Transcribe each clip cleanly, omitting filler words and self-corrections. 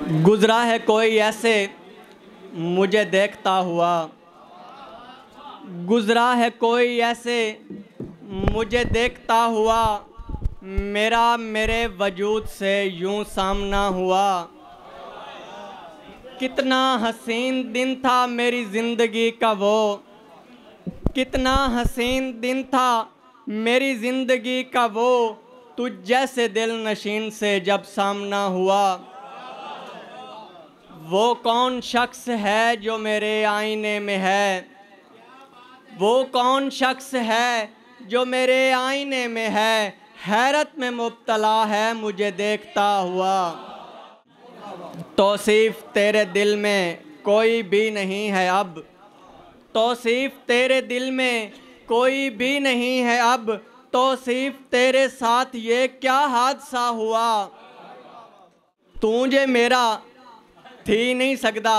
गुजरा है कोई ऐसे मुझे देखता हुआ, गुजरा है कोई ऐसे मुझे देखता हुआ, मेरा मेरे वजूद से यूं सामना हुआ। कितना हसीन दिन था मेरी ज़िंदगी का वो, कितना हसीन दिन था मेरी ज़िंदगी का वो, तुझ जैसे दिल नशीन से जब सामना हुआ। वो कौन शख्स है जो मेरे आईने में है, वो कौन शख्स है जो मेरे आईने में है, हैरत में मुब्तला है मुझे देखता हुआ। तौसीफ़ तेरे दिल में कोई भी नहीं है अब, तौसीफ़ तेरे दिल में कोई भी नहीं है अब, तौसीफ़ तेरे साथ ये क्या हादसा हुआ। तू जे मेरा थी नहीं सकदा,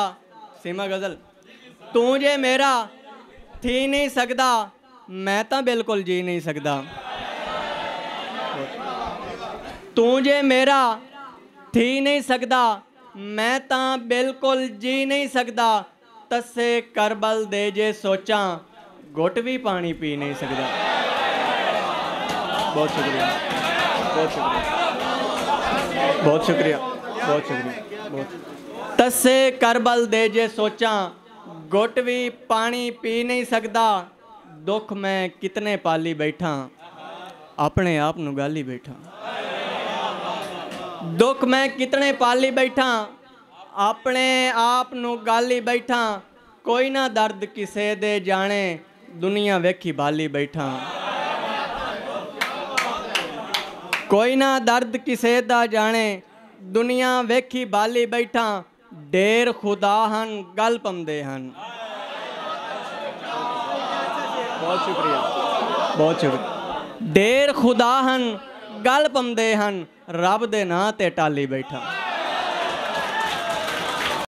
सीमा गज़ल, तू जे मेरा थी नहीं सकदा, मैं तो बिल्कुल जी नहीं सकदा। तू जे मेरा थी नहीं सकदा, मैं तो बिल्कुल जी नहीं सकदा, तस्से करबल दे जे सोचा घुट भी पानी पी नहीं सकदा। बहुत शुक्रिया, बहुत शुक्रिया, बहुत शुक्रिया, बहुत शुक्रिया, बहुत। तस्से करबल दे जे सोचा घुट भी पानी पी नहीं सकदा, दुख मैं कितने पाली बैठा अपने आप नू गाली बैठा। दुख मैं कितने पाली बैठा अपने आप नू गाली बैठा, कोई ना दर्द किसे दे जाने दुनिया वेखी भाली बैठा। कोई ना दर्द किसे दा जाने दुनिया वेखी भाली बैठा, ढेर खुदा हन गल पमदे हन। बहुत शुक्रिया, बहुत शुक्रिया। ढेर खुदा हन गल पमदे हन, रब दे नां ते टाली बैठा।